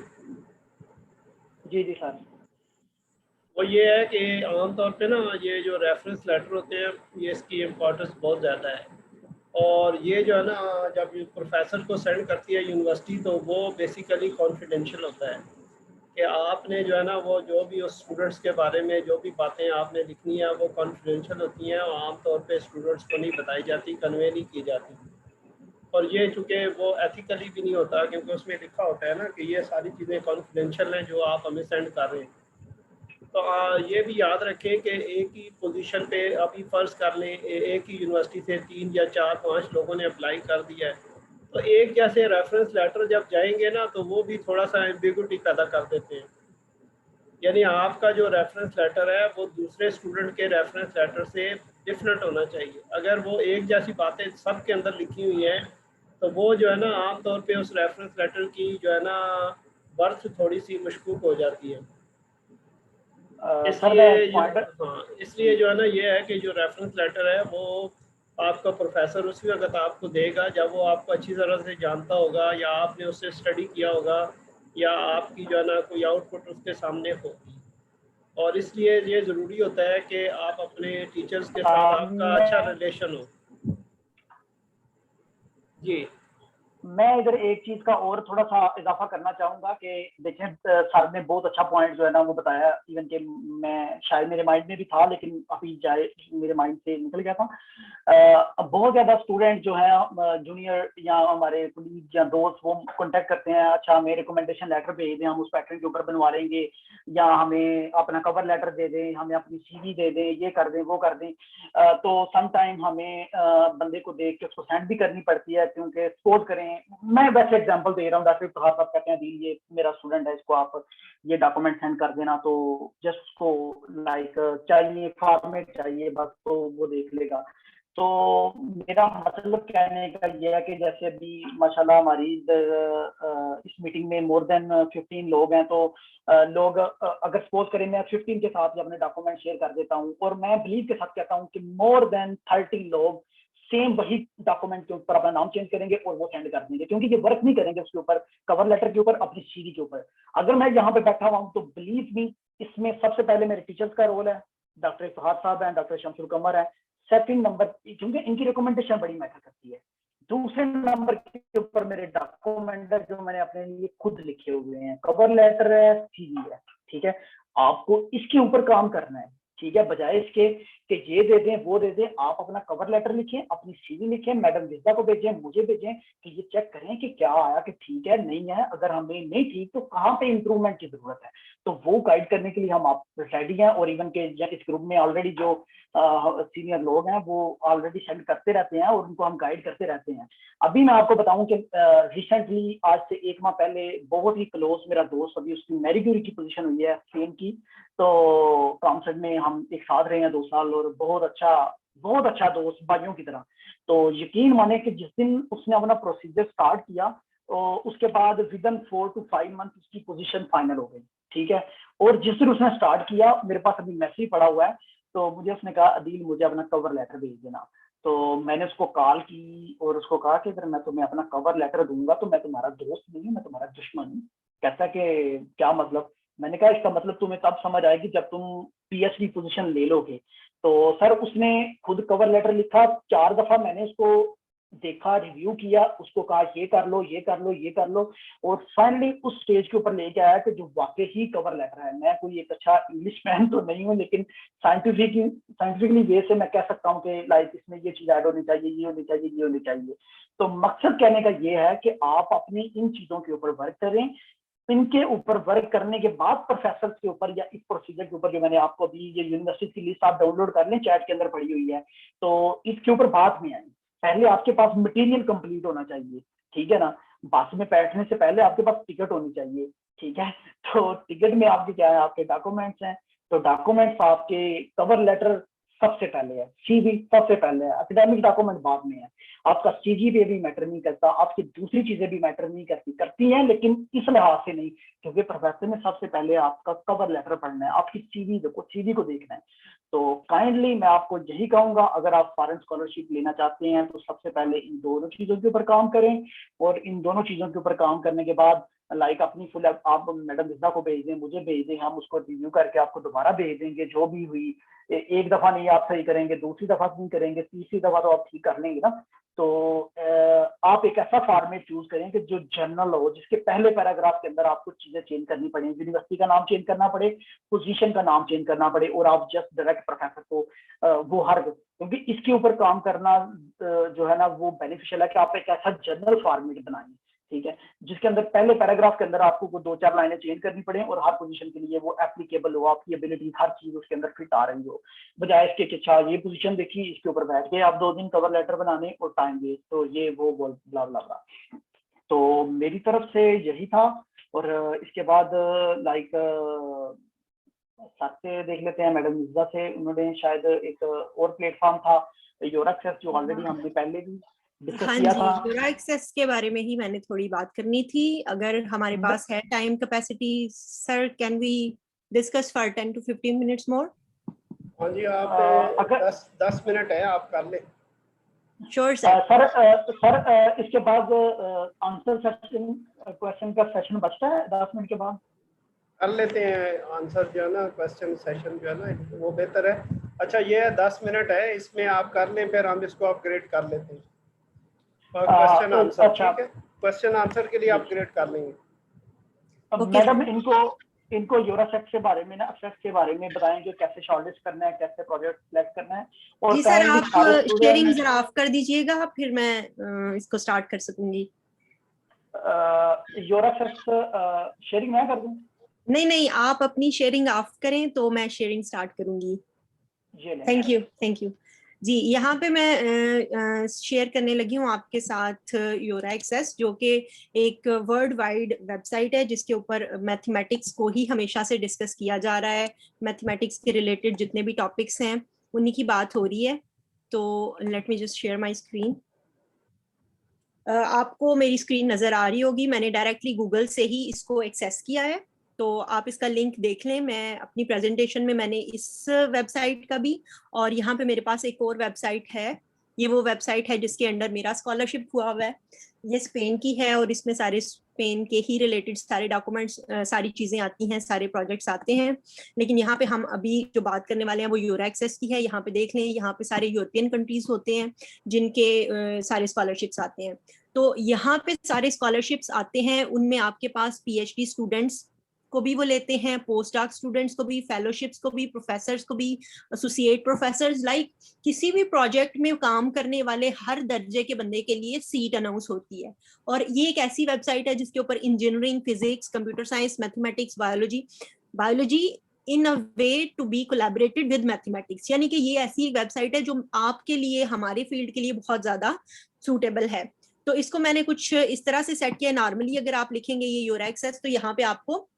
[SPEAKER 1] जी जी सर।
[SPEAKER 2] वो ये है कि आमतौर पे ना ये जो रेफरेंस लेटर होते हैं ये इसकी इम्पोर्टेंस बहुत ज़्यादा है, और ये जो है ना जब प्रोफेसर को सेंड करती है यूनिवर्सिटी तो वो बेसिकली कॉन्फिडेंशियल होता है कि आपने जो है ना वो जो भी उस स्टूडेंट्स के बारे में जो भी बातें आपने लिखनी है वो कॉन्फिडेंशियल होती हैं और आमतौर पे स्टूडेंट्स को नहीं बताई जाती, कन्वे नहीं की जाती। और ये चूँकि वो एथिकली भी नहीं होता क्योंकि उसमें लिखा होता है ना कि ये सारी चीज़ें कॉन्फिडेंशियल हैं जो आप हमें सेंड कर रहे हैं। तो ये भी याद रखें कि एक ही पोजीशन पे अभी फ़र्ज़ कर लें एक ही यूनिवर्सिटी से 3 या 4-5 लोगों ने अप्लाई कर दिया है, तो एक जैसे रेफरेंस लेटर जब जाएंगे ना तो वो भी थोड़ा सा एम्बिगुइटी पैदा कर देते हैं। यानी आपका जो रेफरेंस लेटर है वो दूसरे स्टूडेंट के रेफरेंस लेटर से डिफरेंट होना चाहिए। अगर वो एक जैसी बातें सब के अंदर लिखी हुई हैं तो वो जो है ना आमतौर पे उस रेफरेंस लेटर की जो है ना बर्थ थोड़ी सी मशकूक हो जाती है। इसलिए जो है ना ये है कि जो रेफरेंस लेटर है वो आपका प्रोफेसर उसी वक्त आपको देगा जब वो आपको अच्छी तरह से जानता होगा या आपने उससे स्टडी किया होगा या आपकी जो है ना कोई आउटपुट उसके सामने होगी। और इसलिए ये ज़रूरी होता है कि आप अपने टीचर्स के साथ आपका अच्छा रिलेशन हो। जी,
[SPEAKER 1] मैं इधर एक चीज का और थोड़ा सा इजाफा करना चाहूंगा कि देखें, सर ने बहुत अच्छा पॉइंट जो है ना वो बताया, इवन कि मैं शायद मेरे माइंड में भी था लेकिन अभी जाए मेरे माइंड से निकल गया था। बहुत ज्यादा स्टूडेंट जो है जूनियर या हमारे कुलीग या दोस्त वो कांटेक्ट करते हैं, अच्छा हमें रिकमेंडेशन लेटर भेज दें, हम उस पैटर्न के ऊपर बनवा लेंगे, या हमें अपना कवर लेटर दे दें, हमें अपनी सीवी दे दें, ये कर दें वो कर दें। तो समटाइम हमें बंदे को देख के उसको सेंड भी करनी पड़ती है, क्योंकि सपोज करें, मैं वैसे एग्जांपल दे रहा हूँ, डॉक्टर प्रहार साहब कहते हैं ये मेरा स्टूडेंट है, इसको आप ये डॉक्यूमेंट सेंड कर देना, तो जस्ट उसको लाइक चाहिए फॉर्मेट चाहिए बस, तो वो देख लेगा। तो मेरा मतलब कहने का ये है कि जैसे अभी माशाल्लाह हमारी इस मीटिंग में मोर देन 15 लोग हैं, तो लोग अगर सपोज करें मैं 15 के साथ अपने डॉक्यूमेंट शेयर कर देता हूँ, और मैं बिलीव के साथ कहता हूँ कि मोर देन 30 लोग सेम वही डॉक्यूमेंट के ऊपर अपना नाम चेंज करेंगे और वो सेंड कर देंगे, क्योंकि ये वर्क नहीं करेंगे उसके ऊपर, कवर लेटर के ऊपर, अपनी सीवी के ऊपर। अगर मैं यहाँ पे बैठा हुआ हूँ तो बिलीव मी, इसमें सबसे पहले मेरे टीचर्स का रोल है, डॉक्टर फहाद साहब हैं, डॉक्टर शमसुल कमर है, सेकंड नंबर क्योंकि इनकी रिकमेंडेशन बड़ी मैटर करती है, दूसरे नंबर के ऊपर मेरे डॉक्यूमेंट है जो मैंने अपने लिए खुद लिखे हुए हैं, कवर लेटर है, सीवी है, ठीक है। आपको इसके ऊपर काम करना है, ठीक है, बजाय इसके कि ये दे दें वो दे दें, आप अपना कवर लेटर लिखें, अपनी सीवी लिखें, मैडम विद्या को भेजें, मुझे भेजें, कि ये चेक करें कि क्या आया, कि ठीक है नहीं है, अगर हमें नहीं ठीक तो कहाँ पे इंप्रूवमेंट की जरूरत है। तो वो गाइड करने के लिए हम आप रेडी हैं, और इवन के इस ग्रुप में ऑलरेडी जो सीनियर लोग हैं वो ऑलरेडी सेंड करते रहते हैं और उनको हम गाइड करते रहते हैं। अभी मैं आपको बताऊं कि रिसेंटली आज से 1 माह पहले बहुत ही क्लोज मेरा दोस्त, अभी उसकी मैरी क्यूरी की पोजीशन हुई है सेम की, तो कॉमसेट में हम एक साथ रहे हैं 2 साल, और बहुत अच्छा दोस्त, भाइयों की तरह। तो यकीन माने कि जिस दिन उसने अपना प्रोसीजर स्टार्ट किया, तो उसके बाद विदिन 4 to 5 मंथ उसकी पोजीशन फाइनल हो गई। ठीक है, और जिस दिन उसने स्टार्ट किया, मेरे पास अभी मैसेज पड़ा हुआ है, तो मुझे उसने कहा अदील मुझे अपना कवर लेटर भेज देना। तो मैंने उसको कॉल की और उसको कहा कि अगर मैं तुम्हें अपना कवर लेटर दूंगा तो मैं तुम्हारा दोस्त नहीं हूँ, मैं तुम्हारा दुश्मन हूँ। कहता कि क्या मतलब? मैंने कहा इसका मतलब तुम्हें तब समझ आएगी जब तुम पीएचडी पोजीशन ले लोगे। तो सर उसने खुद कवर लेटर लिखा, 4 दफा मैंने उसको देखा, रिव्यू किया, उसको कहा ये कर लो ये कर लो ये कर लो, और फाइनली उस स्टेज के ऊपर लेके आया कि जो वाकई ही कवर लेटर है। मैं कोई एक अच्छा इंग्लिश मैन तो नहीं हूँ, लेकिन साइंटिफिकली वे से मैं कह सकता हूँ कि लाइक इसमें ये चीज ऐड होनी चाहिए, ये होनी चाहिए, ये होनी चाहिए। तो मकसद कहने का ये है कि आप अपनी इन चीजों के ऊपर वर्क करें, इनके ऊपर वर्क करने के बाद प्रोफेसर के ऊपर या इस प्रोसीजर के ऊपर, जो मैंने आपको अभी ये यूनिवर्सिटी की लिस्ट आप डाउनलोड कर लें, चैट के अंदर पड़ी हुई है, तो इसके ऊपर बात में आए। पहले आपके पास मटेरियल कंप्लीट होना चाहिए, ठीक है ना। बस में बैठने से पहले आपके पास टिकट होनी चाहिए, ठीक है। तो टिकट में आपके क्या है, आपके डॉक्यूमेंट्स हैं। तो डॉक्यूमेंट्स आपके कवर लेटर सबसे पहले है, सीवी सबसे पहले है, एकेडमिक डॉक्यूमेंट बाद में है। आपका सीजीपीए भी मैटर नहीं करता, आपकी दूसरी चीजें भी मैटर नहीं करती हैं, लेकिन इस लिहाज से नहीं, क्योंकि प्रोफेसर में सबसे पहले आपका कवर लेटर पढ़ना है, आपकी सीवी देखो, सीवी को देखना है। तो काइंडली मैं आपको यही कहूंगा, अगर आप फॉरेन स्कॉलरशिप लेना चाहते हैं तो सबसे पहले इन दोनों चीजों के ऊपर काम करें, और इन दोनों चीजों के ऊपर काम करने के बाद लाइक अपनी फुल आप मैडम विद्या को भेज दें, मुझे भेज दें, हम उसको रिव्यू करके आपको दोबारा भेज देंगे। जो भी हुई, एक दफा नहीं आप सही करेंगे, दूसरी दफा नहीं करेंगे, तीसरी दफा तो आप ठीक कर लेंगे ना। तो आप एक ऐसा फॉर्मेट चूज करें कि जो जनरल हो, जिसके पहले पैराग्राफ के अंदर आपको चीजें चेंज करनी पड़े, यूनिवर्सिटी का नाम चेंज करना पड़े, पोजीशन का नाम चेंज करना पड़े, और आप जस्ट डायरेक्ट प्रोफेसर को वो हर, क्योंकि इसके ऊपर काम करना जो है ना वो बेनिफिशियल है कि आप एक ऐसा जनरल फॉर्मेट बनाएं, ठीक है, जिसके अंदर पहले पैराग्राफ के अंदर आपको वो 2-4 लाइनें चेंज करनी पड़े, और हर पोजीशन के लिए वो एप्लीकेबल हो, आपकी एबिलिटी हर चीज उसके अंदर फिट आ रही हो। बजाय इसके कि अच्छा ये पोजीशन देखी, इसके ऊपर बैठ गए आप 2 दिन कवर लेटर बनाने और टाइम वेस्ट, तो ये वो बोल ब्ला ब्ला ब्ला। तो मेरी तरफ से यही था। और इसके बाद लाइक सर से देख लेते हैं, मैडम मिर्जा से, उन्होंने शायद एक और प्लेटफॉर्म था यूरोएक्सेस, जो ऑलरेडी हमने पहले भी डिस्कस किया था।
[SPEAKER 3] यूरोएक्सेस के बारे में ही मैंने थोड़ी बात करनी थी, अगर हमारे पास है time capacity sir, can we discuss for 10 to 15 minutes more?
[SPEAKER 2] हाँ जी, आप अगर 10 मिनट है आप कर ले।
[SPEAKER 3] Sure sir.
[SPEAKER 1] सर इसके बाद आंसर सेशन, क्वेश्चन का सेशन बचता है 10 मिनट के बाद,
[SPEAKER 2] कर लेते हैं आंसर जो है ना, क्वेश्चन सेशन जो है ना वो बेहतर है। अच्छा ये 10 मिनट है, इसमें आप कर लें, फिर हम इसको अपग्रेड कर लेते हैं। क्वेश्चन आंसर,
[SPEAKER 1] अच्छा,
[SPEAKER 2] ठीक है, क्वेश्चन आंसर के लिए अपग्रेड कर लेंगे।
[SPEAKER 1] मैडम इनको यूरोसेक्स के बारे में ना, एक्सेस के बारे में बताएं कि कैसे शॉर्टलिस्ट करना है, कैसे प्रोजेक्ट सिलेक्ट करना है। और
[SPEAKER 3] जी सर, आप शेयरिंग जरा ऑफ कर दीजिएगा, फिर मैं इसको स्टार्ट कर सकूंगी।
[SPEAKER 1] यूरोसेक्स शेयरिंग मैं कर दूं?
[SPEAKER 3] नहीं, आप अपनी शेयरिंग ऑफ करें तो मैं शेयरिंग स्टार्ट करूंगी। थैंक यू जी। यहाँ पे मैं शेयर करने लगी हूँ आपके साथ यूरोएक्सेस, जो कि एक वर्ल्ड वाइड वेबसाइट है जिसके ऊपर मैथमेटिक्स को ही हमेशा से डिस्कस किया जा रहा है। मैथमेटिक्स के रिलेटेड जितने भी टॉपिक्स हैं उन्हीं की बात हो रही है। तो let me just share my screen. आपको मेरी स्क्रीन नजर आ रही होगी, मैंने डायरेक्टली गूगल से ही इसको एक्सेस किया है, तो आप इसका लिंक देख लें। मैं अपनी प्रेजेंटेशन में मैंने इस वेबसाइट का भी, और यहाँ पे मेरे पास एक और वेबसाइट है, ये वो वेबसाइट है जिसके अंडर मेरा स्कॉलरशिप हुआ हुआ है। ये स्पेन की है और इसमें सारे स्पेन के ही रिलेटेड सारे डॉक्यूमेंट्स, सारी चीजें आती हैं, सारे प्रोजेक्ट्स आते हैं। लेकिन यहाँ पे हम अभी जो बात करने वाले हैं वो यूरोएक्सेस की है। यहाँ पे देख लें, यहाँ पे सारे यूरोपियन कंट्रीज होते हैं जिनके सारे स्कॉलरशिप्स आते हैं। तो यहाँ पे सारे स्कॉलरशिप्स आते हैं, उनमें आपके पास पीएचडी स्टूडेंट्स को भी वो लेते हैं, पोस्ट डॉक स्टूडेंट्स को भी, फेलोशिप्स को भी, प्रोफेसर्स को भी, एसोसिएट प्रोफेसर्स, लाइक किसी भी प्रोजेक्ट में काम करने वाले हर दर्जे के बंदे के लिए सीट अनाउंस होती है। और ये एक ऐसी वेबसाइट है जिसके ऊपर engineering, physics, computer science, mathematics, biology in a way to be collaborated with mathematics, यानी कि ये ऐसी एक वेबसाइट है जो आपके लिए, हमारे फील्ड के लिए बहुत ज्यादा सूटेबल है। तो इसको मैंने कुछ इस तरह से सेट किया। नॉर्मली अगर आप लिखेंगे ये योर एक्सेस, तो यहाँ पे आपको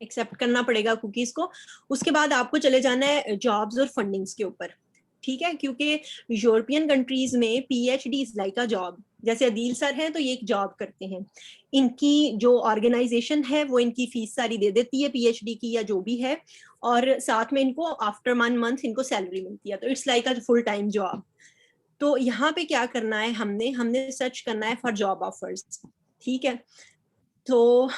[SPEAKER 3] एक्सेप्ट करना पड़ेगा कुकीज को। उसके बाद आपको चले जाना है जॉब्स और फंडिंग्स के ऊपर, ठीक है, क्योंकि यूरोपियन कंट्रीज में PhD is like a job. जैसे अदील सर हैं तो ये एक जॉब करते हैं, इनकी जो ऑर्गेनाइजेशन है वो इनकी फीस सारी दे देती है पीएचडी की या जो भी है, और साथ में इनको आफ्टर 1 मंथ इनको सैलरी मिलती है, तो it's like a full time job. तो यहाँ पे क्या करना है, हमने सर्च करना है फॉर जॉब ऑफर्स, ठीक है। तो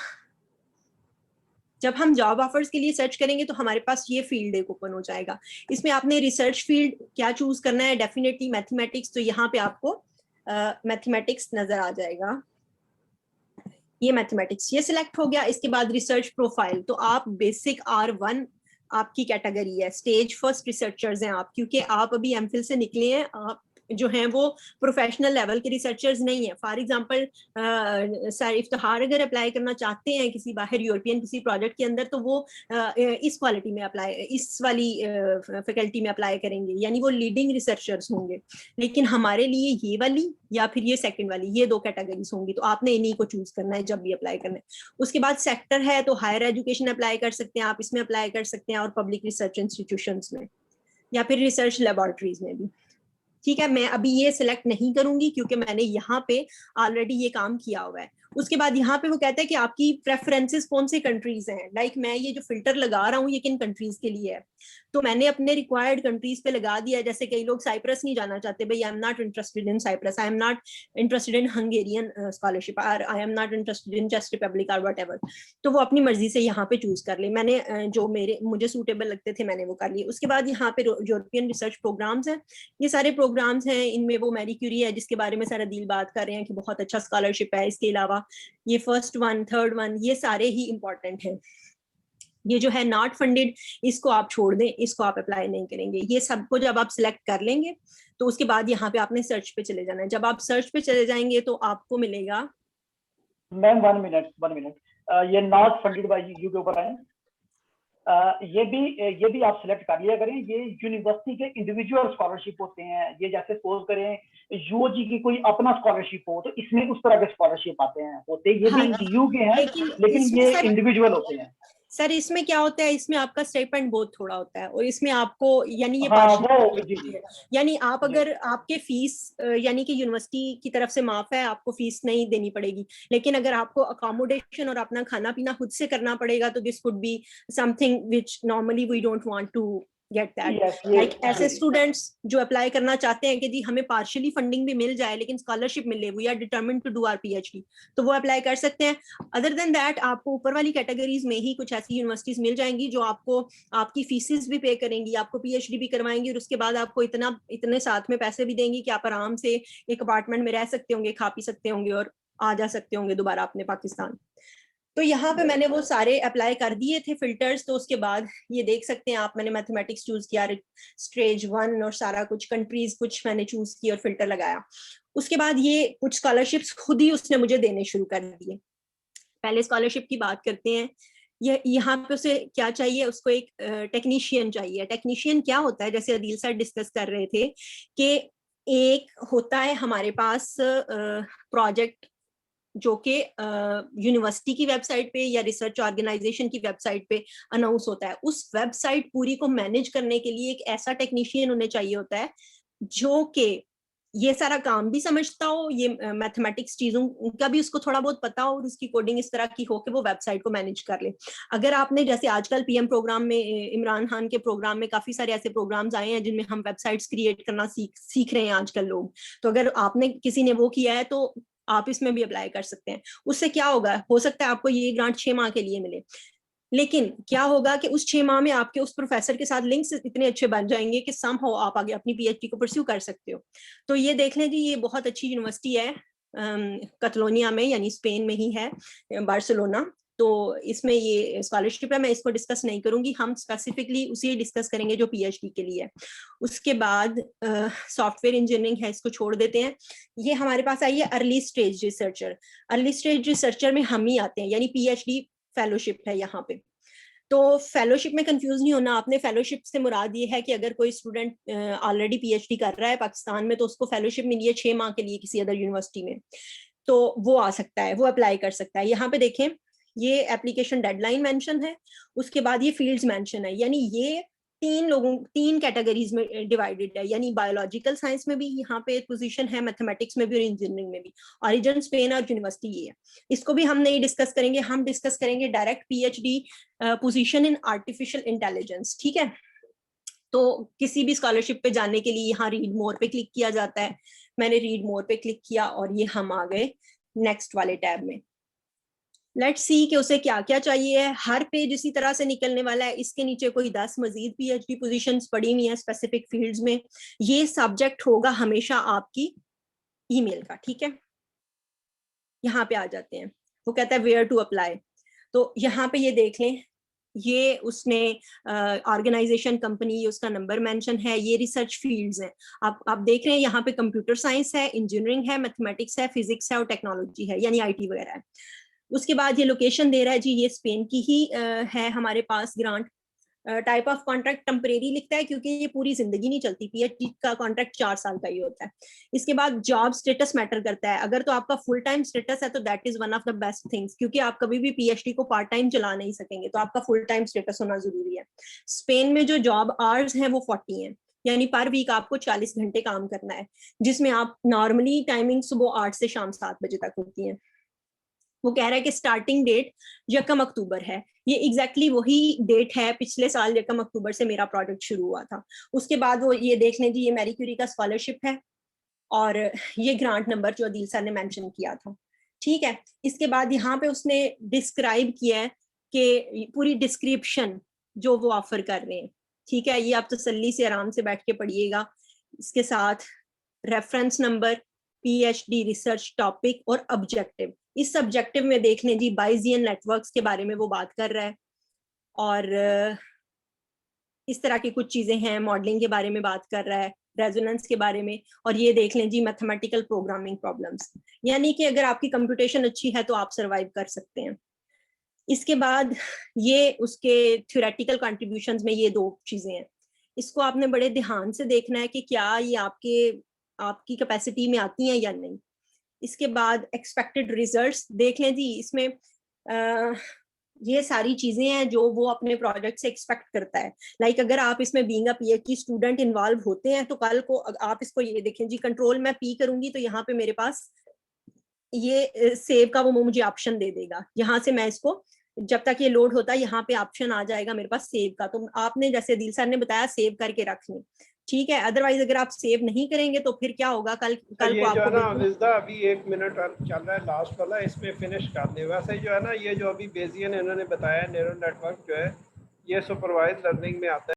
[SPEAKER 3] जब हम जॉब ऑफर्स के लिए सर्च करेंगे तो हमारे पास ये फील्ड एक ओपन हो जाएगा। इसमें आपने रिसर्च फील्ड क्या चूज करना है, डेफिनेटली मैथमेटिक्स, तो यहाँ पे आपको मैथमेटिक्स नजर आ जाएगा, ये मैथमेटिक्स, ये सिलेक्ट हो गया। इसके बाद रिसर्च प्रोफाइल, तो आप बेसिक R1 आपकी कैटेगरी है, स्टेज फर्स्ट रिसर्चर्स हैं आप, क्योंकि आप अभी एमफिल से निकले हैं, आप जो हैं वो प्रोफेशनल लेवल के रिसर्चर्स नहीं है। फॉर एग्जांपल सर इफ्तिखार अगर अप्लाई करना चाहते हैं किसी बाहर यूरोपियन किसी प्रोजेक्ट के अंदर, तो वो इस क्वालिटी में अप्लाई, इस वाली फैकल्टी में अप्लाई करेंगे, यानी वो लीडिंग रिसर्चर्स होंगे। लेकिन हमारे लिए ये वाली या फिर ये सेकंड वाली, ये 2 कैटेगरीज होंगी, तो आपने इन्हीं को चूज करना है जब भी अप्लाई करना है। उसके बाद सेक्टर है, तो हायर एजुकेशन अप्लाई कर सकते हैं आप, इसमें अप्लाई कर सकते हैं, और पब्लिक रिसर्च इंस्टीट्यूशंस में या फिर रिसर्च लेबोरेटरीज में भी, ठीक है। मैं अभी ये सिलेक्ट नहीं करूंगी क्योंकि मैंने यहाँ पे ऑलरेडी ये काम किया हुआ है। उसके बाद यहाँ पे वो कहता है कि आपकी प्रेफरेंसेस कौन से कंट्रीज हैं, लाइक मैं ये जो फिल्टर लगा रहा हूँ ये किन कंट्रीज के लिए है, तो मैंने अपने रिक्वायर्ड कंट्रीज पे लगा दिया। जैसे कई लोग साइप्रस नहीं जाना चाहते, भाई I am not interested in Cyprus, I am not interested in Hungarian scholarship, और I am not interested in चेक रिपब्लिक और व्हाटएवर, तो वो अपनी मर्जी से यहाँ पे चूज कर ले। मैंने जो मुझे सूटेबल लगते थे मैंने वो कर लिए। उसके बाद यहाँ पे यूरोपियन रिसर्च प्रोग्राम्स हैं, ये सारे प्रोग्राम्स हैं, इनमें वो मैरी क्यूरी है जिसके बारे में सारा दिल बात कर रहे हैं कि बहुत अच्छा स्कॉलरशिप है। इसके अलावा ये फर्स्ट वन, थर्ड वन, ये सारे ही इंपॉर्टेंट हैं। ये जो है नॉट फंडेड, इसको आप छोड़ दें, इसको आप अप्लाई नहीं करेंगे। ये सबको जब आप सिलेक्ट कर लेंगे तो उसके बाद यहाँ पे आपने सर्च पे चले जाना है। जब आप सर्च पे चले जाएंगे तो आपको मिलेगा,
[SPEAKER 1] मैम 1 मिनट, ये नॉट फंडेड बाय यू के ऊपर है, ये भी आप सिलेक्ट कर लिया करें। ये यूनिवर्सिटी के इंडिविजुअल स्कॉलरशिप होते हैं, ये जैसे सपोज करें यूओजी की कोई अपना स्कॉलरशिप हो, तो इसमें उस तरह के स्कॉलरशिप आते हैं, होते ये भी यू के हैं, लेकिन ये इंडिविजुअल होते हैं।
[SPEAKER 3] सर इसमें क्या होता है, इसमें आपका स्टाइपेंड बहुत थोड़ा होता है, और इसमें आपको यानी ये यानी आप अगर आपके फीस यानी कि यूनिवर्सिटी की तरफ से माफ है, आपको फीस नहीं देनी पड़ेगी, लेकिन अगर आपको अकोमोडेशन और अपना खाना पीना खुद से करना पड़ेगा, तो this could be something which normally we don't want to get that. Like ऐसे स्टूडेंट्स जो अप्लाई करना चाहते हैं कि जी हमें पार्शियली फंडिंग भी मिल जाए लेकिन स्कॉलरशिप मिले, we are determined to do our PhD, तो वो अप्लाई कर सकते हैं। अदर देन दैट आपको ऊपर वाली कैटेगरीज में ही कुछ ऐसी यूनिवर्सिटीज मिल जाएंगी जो आपको आपकी फीसिस भी पे करेंगी, आपको पीएचडी भी करवाएंगी, और उसके बाद आपको इतने साथ में पैसे भी देंगी कि आप आराम से एक अपार्टमेंट में रह सकते होंगे, खा पी सकते होंगे और आ जा सकते होंगे दोबारा अपने पाकिस्तान। तो यहाँ पे मैंने वो सारे अप्लाई कर दिए थे फिल्टर्स। तो उसके बाद ये देख सकते हैं आप, मैंने मैथमेटिक्स चूज किया, स्टेज 1 और सारा कुछ कंट्रीज कुछ मैंने चूज की और फिल्टर लगाया। उसके बाद ये कुछ स्कॉलरशिप्स खुद ही उसने मुझे देने शुरू कर दिए। पहले स्कॉलरशिप की बात करते हैं। ये यहाँ पे उसे क्या चाहिए, उसको एक टेक्नीशियन चाहिए। टेक्नीशियन क्या होता है, जैसे अदील सर डिस्कस कर रहे थे कि एक होता है हमारे पास प्रोजेक्ट जो कि यूनिवर्सिटी की वेबसाइट पे या रिसर्च ऑर्गेनाइजेशन की वेबसाइट पे अनाउंस होता है। उस वेबसाइट पूरी को मैनेज करने के लिए एक ऐसा टेक्नीशियन उन्हें चाहिए होता है जो कि ये सारा काम भी समझता हो, ये मैथमेटिक्स चीजों का भी उसको थोड़ा बहुत पता हो, और उसकी कोडिंग इस तरह की हो कि वो वेबसाइट को मैनेज कर ले। अगर आपने जैसे आजकल पीएम प्रोग्राम में, इमरान खान के प्रोग्राम में काफी सारे ऐसे प्रोग्राम्स आए हैं जिनमें हम वेबसाइट्स क्रिएट करना सीख रहे हैं आजकल लोग, तो अगर आपने किसी ने वो किया है तो आप इसमें भी अप्लाई कर सकते हैं। उससे क्या होगा, हो सकता है आपको ये ग्रांट 6 माह के लिए मिले, लेकिन क्या होगा कि उस 6 माह में आपके उस प्रोफेसर के साथ लिंक्स इतने अच्छे बन जाएंगे कि समहाउ आप आगे अपनी पीएचडी को परस्यू कर सकते हो। तो ये देख लें जी, ये बहुत अच्छी यूनिवर्सिटी है, कतलोनिया में, यानी स्पेन में ही है, बार्सिलोना। तो इसमें ये स्कॉलरशिप है, मैं इसको डिस्कस नहीं करूंगी, हम स्पेसिफिकली उसी डिस्कस करेंगे जो पीएचडी के लिए है। उसके बाद सॉफ्टवेयर इंजीनियरिंग है, इसको छोड़ देते हैं। ये हमारे पास आई है early stage researcher. Early stage researcher में हम ही आते हैं, यानी पीएचडी फेलोशिप है यहाँ पे। तो फेलोशिप में कंफ्यूज नहीं होना आपने, फेलोशिप से मुराद ये है कि अगर कोई स्टूडेंट ऑलरेडी पीएचडी कर रहा है पाकिस्तान में, तो उसको फेलोशिप मिली है 6 माह के लिए किसी अदर यूनिवर्सिटी में, तो वो आ सकता है, वो अप्लाई कर सकता है। यहाँ पे देखें, ये एप्लीकेशन डेडलाइन मेंशन है, उसके बाद ये फील्ड्स मेंशन है, यानी ये 3 कैटेगरीज में डिवाइडेड है, यानी बायोलॉजिकल साइंस में भी यहाँ पे पोजीशन है, मैथमेटिक्स में भी और इंजीनियरिंग में भी। ओरिजिन स्पेन और यूनिवर्सिटी ये है, इसको भी हम नहीं डिस्कस करेंगे, हम डिस्कस करेंगे direct PhD position in artificial intelligence. ठीक है, तो किसी भी स्कॉलरशिप पे जाने के लिए यहाँ रीड मोर पे क्लिक किया जाता है। मैंने रीड मोर पे क्लिक किया और ये हम आ गए नेक्स्ट वाले टैब में। लेट्स सी कि उसे क्या क्या चाहिए है। हर पेज इसी तरह से निकलने वाला है, इसके नीचे कोई 10 मजीद पीएचडी पोजीशंस पड़ी हुई हैं स्पेसिफिक फील्ड्स में। ये सब्जेक्ट होगा हमेशा आपकी ईमेल का। ठीक है, यहाँ पे आ जाते हैं, वो कहता है वेयर टू अप्लाई। तो यहाँ पे ये देख लें, ये उसने ऑर्गेनाइजेशन कंपनी, उसका नंबर मेंशन है, ये रिसर्च फील्ड्स हैं। आप देख रहे हैं यहाँ पे कंप्यूटर साइंस है, इंजीनियरिंग है, मैथमेटिक्स है, फिजिक्स है और टेक्नोलॉजी है, यानी आईटी वगैरह है। उसके बाद ये लोकेशन दे रहा है जी, ये स्पेन की ही है हमारे पास grant. Type of contract temporary लिखता है क्योंकि ये पूरी जिंदगी नहीं चलती, पीएचडी का कॉन्ट्रैक्ट 4 साल का ही होता है। इसके बाद जॉब स्टेटस मैटर करता है, अगर तो आपका फुल टाइम स्टेटस है तो that is one of the best things, क्योंकि आप कभी भी पीएचडी को पार्ट टाइम चला नहीं सकेंगे, तो आपका फुल टाइम स्टेटस होना जरूरी है। स्पेन में जो जॉब आवर्स हैं वो 40 हैं, यानी पर वीक आपको 40 घंटे काम करना है, जिसमें आप नॉर्मली टाइमिंग सुबह 8 से शाम 7 बजे तक होती है। वो कह रहा है कि स्टार्टिंग डेट 1 अक्टूबर है, ये एग्जैक्टली वही डेट है, पिछले साल 1 अक्टूबर से मेरा प्रोजेक्ट शुरू हुआ था। उसके बाद वो ये देख लें जी, ये मैरी क्यूरी का स्कॉलरशिप है और ये ग्रांट नंबर जो अदील सर ने मेंशन किया था। ठीक है, इसके बाद यहाँ पे उसने डिस्क्राइब किया है कि पूरी डिस्क्रिप्शन जो वो ऑफर कर रहे हैं। ठीक है, ये आप तसल्ली से आराम से बैठ के पढ़िएगा। इसके साथ reference number, PhD research topic और ऑब्जेक्टिव। इस ऑब्जेक्टिव में देख लें जी, बाइजियन नेटवर्क्स के बारे में वो बात कर रहा है और इस तरह की कुछ चीजें हैं, मॉडलिंग के बारे में बात कर रहा है, रेजोनेंस के बारे में, और ये देख लें जी मैथमेटिकल प्रोग्रामिंग प्रॉब्लम्स, यानी कि अगर आपकी कंप्यूटेशन अच्छी है तो आप सर्वाइव कर सकते हैं। इसके बाद ये उसके थ्योरेटिकल कंट्रीब्यूशंस में ये 2 चीजें हैं, इसको आपने बड़े ध्यान से देखना है कि क्या ये आपकी कैपेसिटी में आती हैं या नहीं। इसके बाद एक्सपेक्टेड रिजल्ट्स देख लें जी, इसमें ये सारी चीजें हैं जो वो अपने प्रोजेक्ट से एक्सपेक्ट करता है। लाइक अगर आप इसमें being a PhD student involve होते हैं तो कल को आप इसको ये देखें जी, कंट्रोल मैं पी करूंगी तो यहाँ पे मेरे पास ये सेव का वो मुझे ऑप्शन दे देगा। यहाँ से मैं इसको, जब तक ये लोड होता है यहाँ पे ऑप्शन आ जाएगा मेरे पास सेव का, तो आपने जैसे दिल सर ने बताया सेव करके रख लें। ठीक है, अदरवाइज अगर आप सेव नहीं करेंगे तो फिर क्या होगा, कल
[SPEAKER 2] को आपको अभी 1 मिनट चल रहा है लास्ट वाला, इसमें फिनिश कर दे। वैसे जो है ना, ये जो अभी बेजियन इन्होंने बताया न्यूरल नेटवर्क जो है, ये सुपरवाइज लर्निंग में आता है।